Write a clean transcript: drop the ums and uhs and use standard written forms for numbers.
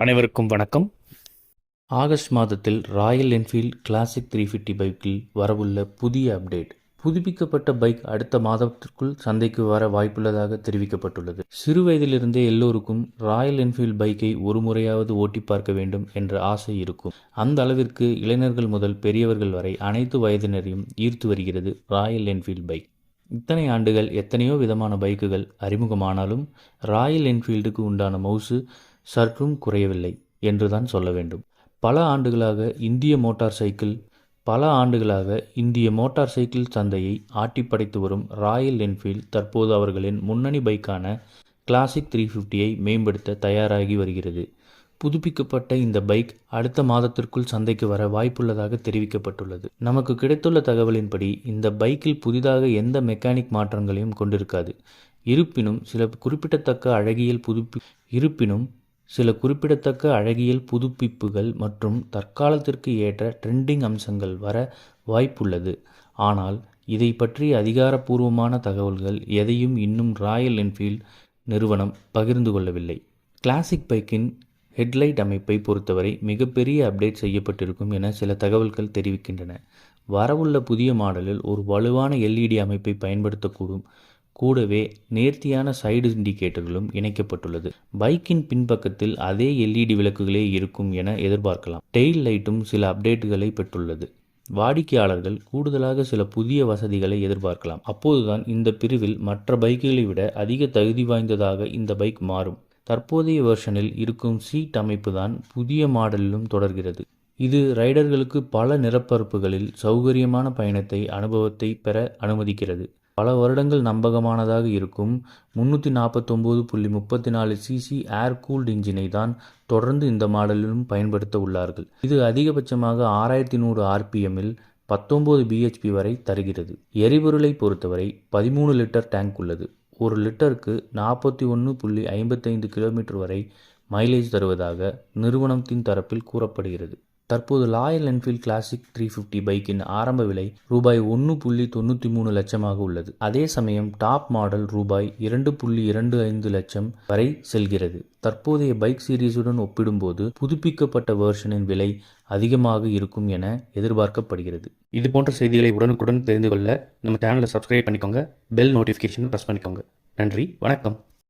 அனைவருக்கும் வணக்கம். ஆகஸ்ட் மாதத்தில் ராயல் என்ஃபீல்ட் கிளாசிக் 350 பைக்கில் வரவுள்ள புதிய அப்டேட். புதுப்பிக்கப்பட்ட பைக் அடுத்த மாதத்திற்குள் சந்தைக்கு வர வாய்ப்புள்ளதாக தெரிவிக்கப்பட்டுள்ளது. சிறு வயதிலிருந்தே எல்லோருக்கும் ராயல் என்ஃபீல்ட் பைக்கை ஒரு முறையாவது ஓட்டி பார்க்க வேண்டும் என்ற ஆசை இருக்கும். அந்த அளவிற்கு இளைஞர்கள் முதல் பெரியவர்கள் வரை அனைத்து வயதினரையும் ஈர்த்து வருகிறது ராயல் என்ஃபீல்ட் பைக். இத்தனை ஆண்டுகள் எத்தனையோ விதமான பைக்குகள் அறிமுகமானாலும் ராயல் என்ஃபீல்டுக்கு உண்டான மவுசு சற்றும் குறையவில்லை என்றுதான் சொல்ல வேண்டும். பல ஆண்டுகளாக இந்திய மோட்டார் சைக்கிள் சந்தையை ஆட்டிப்படைத்து வரும் ராயல் என்ஃபீல்ட் தற்போது அவர்களின் முன்னணி பைக்கான கிளாசிக் 350ஐ மேம்படுத்த தயாராகி வருகிறது. புதுப்பிக்கப்பட்ட இந்த பைக் அடுத்த மாதத்திற்குள் சந்தைக்கு வர வாய்ப்புள்ளதாக தெரிவிக்கப்பட்டுள்ளது. நமக்கு கிடைத்துள்ள தகவலின்படி இந்த பைக்கில் புதிதாக எந்த மெக்கானிக் மாற்றங்களையும் கொண்டிருக்காது. இருப்பினும் சில குறிப்பிடத்தக்க அழகியல் புதுப்பிப்புகள் மற்றும் தற்காலத்திற்கு ஏற்ற ட்ரெண்டிங் அம்சங்கள் வர வாய்ப்புள்ளது. ஆனால் இதை பற்றிய அதிகாரப்பூர்வமான தகவல்கள் எதையும் இன்னும் ராயல் என்ஃபீல்ட் நிறுவனம் பகிர்ந்து கொள்ளவில்லை. கிளாசிக் பைக்கின் ஹெட்லைட் அமைப்பை பொறுத்தவரை மிகப்பெரிய அப்டேட் செய்யப்பட்டிருக்கும் என சில தகவல்கள் தெரிவிக்கின்றன. வரவுள்ள புதிய மாடலில் ஒரு வலுவான LED அமைப்பை பயன்படுத்தக்கூடும். கூடவே நேர்த்தியான சைடு இண்டிகேட்டர்களும் இணைக்கப்பட்டுள்ளது. பைக்கின் பின்பக்கத்தில் அதே LED விளக்குகளே இருக்கும் என எதிர்பார்க்கலாம். டெயில் லைட்டும் சில அப்டேட்டுகளை பெற்றுள்ளது. வாடிக்கையாளர்கள் கூடுதலாக சில புதிய வசதிகளை எதிர்பார்க்கலாம். அப்போதுதான் இந்த பிரிவில் மற்ற பைக்குகளை விட அதிக தகுதி வாய்ந்ததாக இந்த பைக் மாறும். தற்போதைய வெர்ஷனில் இருக்கும் சீட் அமைப்பு தான் புதிய மாடலிலும் தொடர்கிறது. இது ரைடர்களுக்கு பல நிறப்பரப்புகளில் சௌகரியமான அனுபவத்தை பெற அனுமதிக்கிறது. பல வருடங்கள் நம்பகமானதாக இருக்கும் 349.34 cc ஏர் கூல்டு இன்ஜினை தான் தொடர்ந்து இந்த மாடலிலும் பயன்படுத்த உள்ளார்கள். இது அதிகபட்சமாக 6100 RPMஇல் 19 bhp வரை தருகிறது. எரிபொருளை பொறுத்தவரை 13 லிட்டர் டேங்க் உள்ளது. 1 லிட்டருக்கு 41.55 கிலோமீட்டர் வரை மைலேஜ் தருவதாக நிறுவனத்தின் தரப்பில் கூறப்படுகிறது. தற்போது ராயல் என்ஃபீல்ட் கிளாசிக் 350 பைக்கின் ஆரம்ப விலை ரூபாய் 1.93 லட்சமாக உள்ளது. அதே சமயம் டாப் மாடல் ரூபாய் 2.25 லட்சம் வரை செல்கிறது. தற்போதைய பைக் சீரிஸுடன் ஒப்பிடும்போது புதுப்பிக்கப்பட்ட வெர்ஷனின் விலை அதிகமாக இருக்கும் என எதிர்பார்க்கப்படுகிறது. இது போன்ற செய்திகளை உடனுக்குடன் தெரிந்து கொள்ள நம்ம சேனலை சப்ஸ்கிரைப் பண்ணிக்கோங்க. பெல் நோட்டிஃபிகேஷன் ப்ரெஸ் பண்ணிக்கோங்க. நன்றி, வணக்கம்.